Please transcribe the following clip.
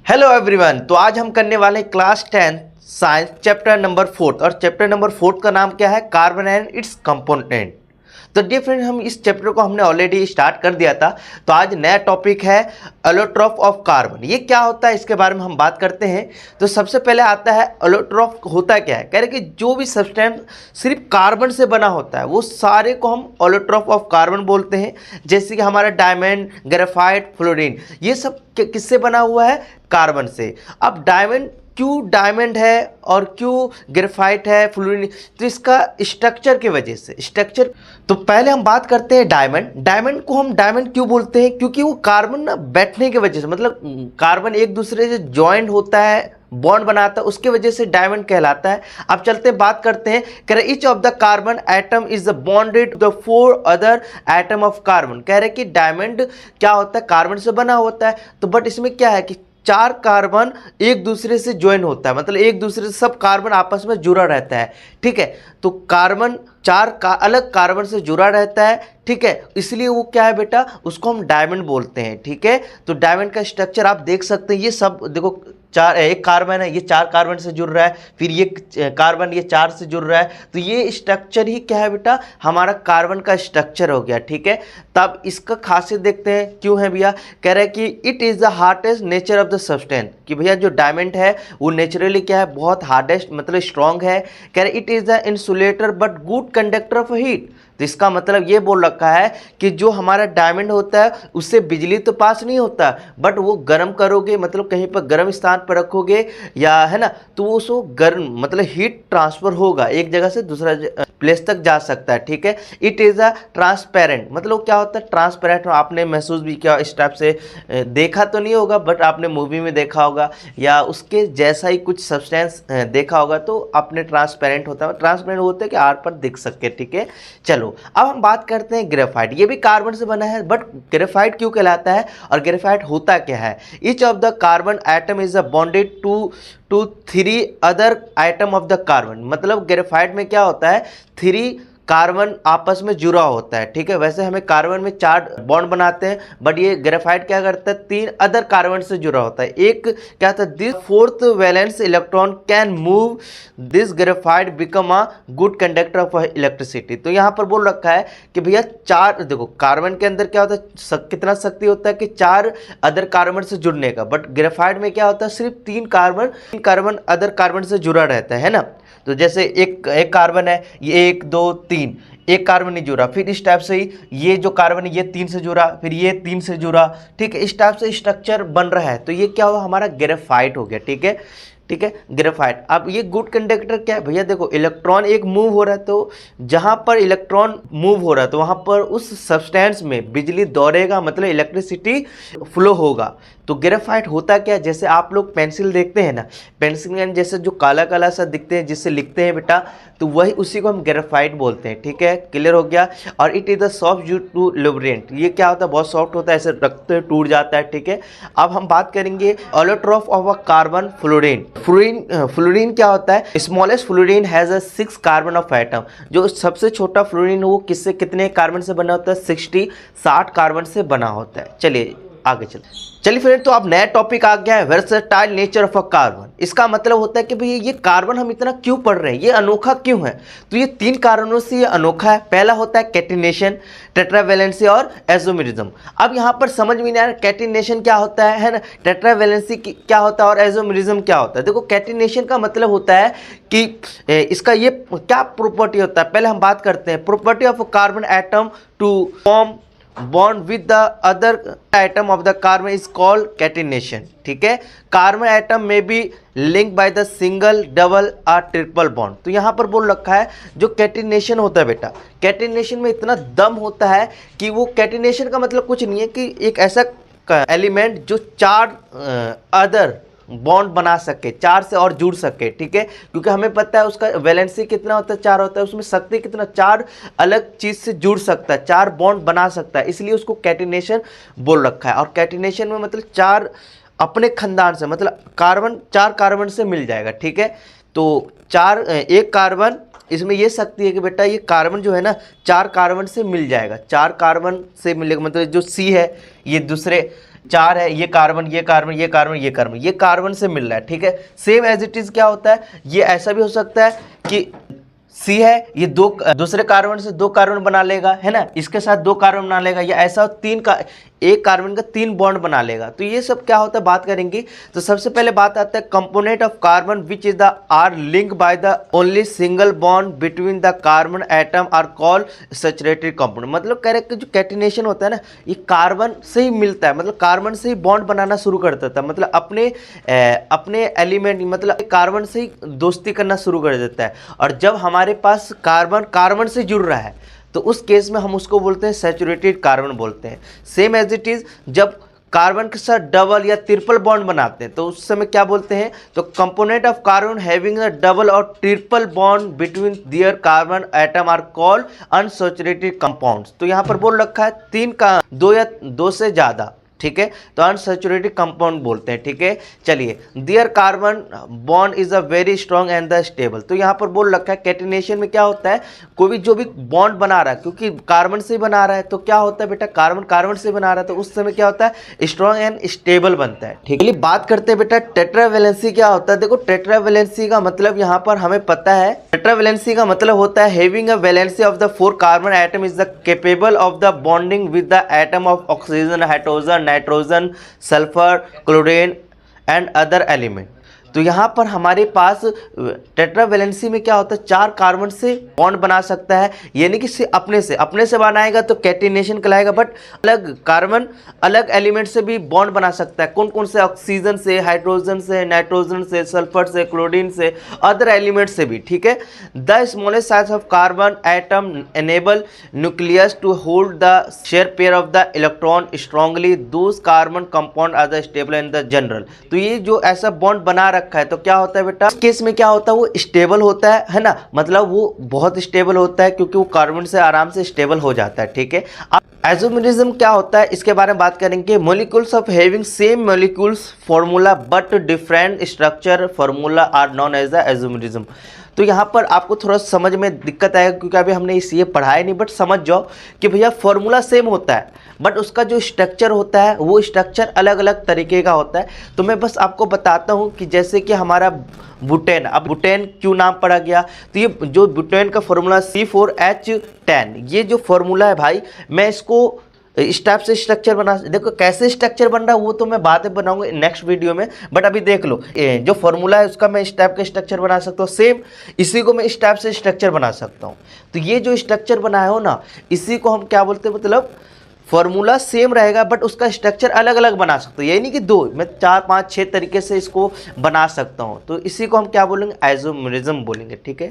Hello everyone. तो आज हम करने वाले हैं क्लास 10 साइंस चैप्टर नंबर 4 और चैप्टर नंबर 4 का नाम क्या है? Carbon and it's component. तो डियर फ्रेंड, हम इस चैप्टर को हमने ऑलरेडी स्टार्ट कर दिया था। तो आज नया टॉपिक है एलोट्रॉफ ऑफ कार्बन। ये क्या होता है इसके बारे में हम बात करते हैं। तो सबसे पहले आता है एलोट्रॉफ होता क्या है। कह रहे कि जो भी सब्सटेंस सिर्फ कार्बन से बना होता है वो सारे को हम एलोट्रॉफ ऑफ कार्बन बोलते हैं। जैसे कि हमारा डायमंड, ग्रेफाइट, फ्लोरीन, ये सब किससे बना हुआ है? कार्बन से। अब डायमंड क्यों डायमंड है और क्यों ग्रेफाइट है, फ्लोरीन? तो इसका स्ट्रक्चर की वजह से। स्ट्रक्चर तो पहले हम बात करते हैं डायमंड। डायमंड को हम डायमंड क्यों बोलते हैं? क्योंकि वो कार्बन ना बैठने की वजह से, मतलब कार्बन एक दूसरे से ज्वाइंट होता है, बॉन्ड बनाता है, उसके वजह से डायमंड कहलाता है। अब चलते हैं, बात करते हैं। कह रहे each of the carbon atom is bonded the 4 other atom of carbon. कह रहे कि डायमंड क्या होता है? कार्बन से बना होता है। तो बट इसमें क्या है कि 4 कार्बन एक दूसरे से ज्वाइन होता है, मतलब एक दूसरे से सब कार्बन आपस में जुड़ा रहता है। ठीक है, तो कार्बन 4 का अलग कार्बन से जुड़ा रहता है। ठीक है, इसलिए वो क्या है बेटा, उसको हम डायमंड बोलते हैं। ठीक है, तो डायमंड का स्ट्रक्चर आप देख सकते हैं। ये सब देखो, एक कार्बन है, ये 4 कार्बन से जुड़ रहा है, फिर ये कार्बन ये 4 से जुड़ रहा है। तो ये स्ट्रक्चर ही क्या है बेटा, हमारा कार्बन का स्ट्रक्चर हो गया। ठीक है, तब इसका खासियत देखते हैं क्यों है भैया। कह रहा है कि it is the hardest nature of the substance. कि भैया जो डायमंड है वो नेचुरली क्या है, बहुत हार्डेस्ट मतलब स्ट्रॉन्ग है। कह रहे it is the insulator but good conductor of heat. तो इसका मतलब ये बोल रखा है कि जो हमारा डायमंड होता है उससे बिजली तो पास नहीं होता, बट वो गर्म करोगे, मतलब कहीं पर गर्म स्थान पर रखोगे या है ना, तो वो उसको गर्म मतलब हीट ट्रांसफर होगा, एक जगह से दूसरा प्लेस तक जा सकता है। ठीक है, इट इज़ अ ट्रांसपेरेंट। मतलब क्या होता है ट्रांसपेरेंट? आपने महसूस भी किया इस टाइप से, देखा तो नहीं होगा बट आपने मूवी में देखा होगा या उसके जैसा ही कुछ सब्सटेंस देखा होगा। तो आपने ट्रांसपेरेंट होता है, ट्रांसपेरेंट होता है कि आर पर दिख सके। ठीक है, चलो अब हम बात करते हैं ग्रेफाइट। ये भी कार्बन से बना है, बट ग्रेफाइट क्यों कहलाता है और ग्रेफाइट होता क्या है? Each of the carbon atom is bonded to 3 other atom of the carbon. मतलब ग्रेफाइट में क्या होता है, 3 कार्बन आपस में जुड़ा होता है। ठीक है, वैसे हमें कार्बन में 4 बॉन्ड बनाते हैं, बट ये ग्रेफाइट क्या करता है, 3 अदर कार्बन से जुड़ा होता है। एक क्या था, this 4th valence electron can move this graphite become a good conductor of electricity. तो यहाँ पर बोल रखा है कि भैया 4, देखो कार्बन के अंदर क्या होता है, कितना शक्ति होता है कि 4 अदर कार्बन से जुड़ने का, बट ग्रेफाइट में क्या होता है, सिर्फ 3 कार्बन अदर कार्बन से जुड़ा रहता है ना। तो जैसे एक कार्बन है, ये 1 2 3, एक कार्बन नहीं जुड़ा, फिर इस टाइप से ही ये जो कार्बन है ये 3 से जुड़ा, फिर ये 3 से जुड़ा। ठीक है, इस टाइप से स्ट्रक्चर बन रहा है। तो ये क्या हुआ, हमारा ग्रेफाइट हो गया। ठीक है, ठीक है, ग्रेफाइट। अब ये गुड कंडक्टर क्या है भैया, देखो इलेक्ट्रॉन एक मूव हो रहा है, तो जहाँ पर इलेक्ट्रॉन मूव हो रहा है तो वहाँ पर उस सब्सटेंस में बिजली दौड़ेगा, मतलब इलेक्ट्रिसिटी फ्लो होगा। तो ग्रेफाइट होता क्या है, जैसे आप लोग पेंसिल देखते हैं ना, पेंसिल जैसे जो काला काला सा दिखते हैं जिससे लिखते हैं बेटा, तो वही उसी को हम ग्रेफाइट बोलते हैं। ठीक है, क्लियर हो गया। और it is the soft due to lubricant. ये क्या होता है, बहुत सॉफ्ट होता है, ऐसे रखते हैं टूट जाता है। ठीक है, अब हम बात करेंगे allotrope of a carbon, fullerene. Fullerene क्या होता है, smallest fullerene has a 6 carbon of atom. जो सबसे छोटा फ्लोरीन वो किससे, कितने कार्बन से बना होता है, 60 कार्बन से बना होता है। चलिए आगे चलिए फ्रेंड, तो अब नया टॉपिक आ गया है versatile nature of a carbon. इसका मतलब होता है कि भैया ये कार्बन हम इतना क्यों पढ़ रहे हैं, ये अनोखा क्यों है? तो ये 3 कारणों से ये अनोखा है। पहला होता है कैटिनेशन, टेट्रावैलेंसी और आइसोमेरिज्म। अब यहाँ पर समझ में नहीं आ रहा कैटिनेशन क्या होता है ना, टेट्रावैलेंसी क्या होता है और आइसोमेरिज्म क्या होता है। देखो कैटिनेशन का मतलब होता है कि इसका ये क्या प्रॉपर्टी होता है, पहले हम बात करते हैं। Property of carbon atom to form bond with the other atom of the carbon is called catenation. ठीक है, कार्बन एटम में be link by the single, double और ट्रिपल बॉन्ड। तो यहाँ पर बोल रखा है जो कैटिनेशन होता है बेटा, कैटिनेशन में इतना दम होता है कि वो कैटिनेशन का मतलब कुछ नहीं है कि एक ऐसा एलिमेंट जो 4 अदर बॉन्ड बना सके, 4 से और जुड़ सके। ठीक है, क्योंकि हमें पता है उसका वैलेंसी कितना होता है, 4 होता है, उसमें शक्ति कितना, 4 अलग चीज से जुड़ सकता है, 4 बॉन्ड बना सकता है, इसलिए उसको कैटिनेशन बोल रखा है। और कैटिनेशन में मतलब 4 अपने खानदान से, मतलब कार्बन 4 कार्बन से मिल जाएगा। ठीक है, तो 1 कार्बन, इसमें ये शक्ति है कि बेटा ये कार्बन जो है ना 4 कार्बन से मिल जाएगा, 4 कार्बन से मिलेगा, मतलब जो C है ये दूसरे 4 है, ये कार्बन ये कार्बन ये कार्बन ये कार्बन, ये कार्बन से मिल रहा है, ठीक है। सेम एज इट इज क्या होता है, ये ऐसा भी हो सकता है कि सी है, ये दूसरे कार्बन से 2 कार्बन बना लेगा, है ना, इसके साथ 2 कार्बन बना लेगा, या ऐसा 3 का एक कार्बन का 3 बॉन्ड बना लेगा। तो ये सब क्या होता है बात करेंगे। तो सबसे पहले बात आता है component of carbon which is the are link by the only single bond between the carbon atom are call saturated component. मतलब कह रहे कि जो कैटिनेशन होता है ना, ये कार्बन से ही मिलता है, मतलब कार्बन से ही बॉन्ड बनाना शुरू कर देता है, मतलब अपने एलिमेंट मतलब कार्बन से ही दोस्ती करना शुरू कर देता है। और जब हमारे पास कार्बन से जुड़ रहा है तो उस केस में हम उसको बोलते हैं सैचुरेटेड कार्बन बोलते हैं। सेम एज इट इज जब कार्बन के साथ डबल या ट्रिपल बॉन्ड बनाते हैं तो उस समय क्या बोलते हैं, तो component of carbon having a double और triple bond between their carbon atom are called unsaturated compounds. तो यहाँ पर बोल रखा है 3 का 2 या 2 से ज़्यादा, ठीक है, तो अनसैचुरेटेड कंपाउंड बोलते हैं, ठीक है। चलिए, their carbon bond is a very strong and the stable. तो यहाँ पर बोल रखा है कैटिनेशन में क्या होता है, कोई भी जो भी बॉन्ड बना रहा है, क्योंकि कार्बन से बना रहा है तो क्या होता है बेटा, कार्बन से बना रहा है तो उस समय क्या होता है, स्ट्रॉन्ग एंड स्टेबल बनता है, ठीक है। बात करते हैं बेटा टेट्रावैलेंसी क्या होता है। देखो टेट्रावैलेंसी का मतलब यहाँ पर हमें पता है, टेट्रावैलेंसी का मतलब होता है having a valency of the 4 carbon atom is the capable of the bonding with the atom of oxygen, hydrogen, nitrogen, sulphur, chlorine and other element. तो यहाँ पर हमारे पास टेट्रावैलेंसी में क्या होता है, 4 कार्बन से बॉन्ड बना सकता है, यानी कि अपने से बनाएगा तो कैटिनेशन कहलाएगा, बट अलग कार्बन अलग एलिमेंट से भी बॉन्ड बना सकता है। कौन कौन से, ऑक्सीजन से, हाइड्रोजन से, नाइट्रोजन से, सल्फर से, क्लोरीन से, अदर एलिमेंट से भी, ठीक है। The smallest size of carbon atom enable nucleus to hold the share pair of the electron strongly, those carbon compound are the stable in the general. तो ये जो ऐसा बॉन्ड बना रखा है तो क्या होता है बेटा, इस केस में क्या होता है, वो स्टेबल होता है ना, मतलब वो बहुत स्टेबल होता है क्योंकि वो कार्बन से आराम से स्टेबल हो जाता है, ठीक है। अब आइसोमेरिज्म क्या होता है इसके बारे में बात करेंगे। Molecules of having same molecules formula but different structure formula are known as the isomerism. तो यहाँ पर आपको थोड़ा समझ में दिक्कत आएगा क्योंकि अभी हमने ये पढ़ाया नहीं, बट समझ जाओ कि भैया फॉर्मूला सेम होता है बट उसका जो स्ट्रक्चर होता है वो स्ट्रक्चर अलग अलग तरीके का होता है। तो मैं बस आपको बताता हूँ कि जैसे कि हमारा बुटेन, अब बुटेन क्यों नाम पड़ा गया, तो ये जो बुटेन का फॉर्मूला C4H10, ये जो फॉर्मूला है भाई, मैं इसको इस टाइप से स्ट्रक्चर बना, देखो कैसे स्ट्रक्चर बन रहा है वो तो मैं बाद में बनाऊंगा नेक्स्ट वीडियो में, बट अभी देख लो जो फॉर्मूला है उसका मैं इस टाइप का स्ट्रक्चर बना सकता हूँ, सेम इसी को मैं इस टाइप से स्ट्रक्चर बना सकता हूँ। तो ये जो स्ट्रक्चर बनाया हो ना, इसी को हम क्या बोलते हैं, मतलब फॉर्मूला सेम रहेगा बट उसका स्ट्रक्चर अलग अलग बना सकते हो, ये नहीं कि 2, मैं 4 5 6 तरीके से इसको बना सकता हूँ। तो इसी को हम क्या बोलेंगे, आइसोमेरिज्म बोलेंगे, ठीक है।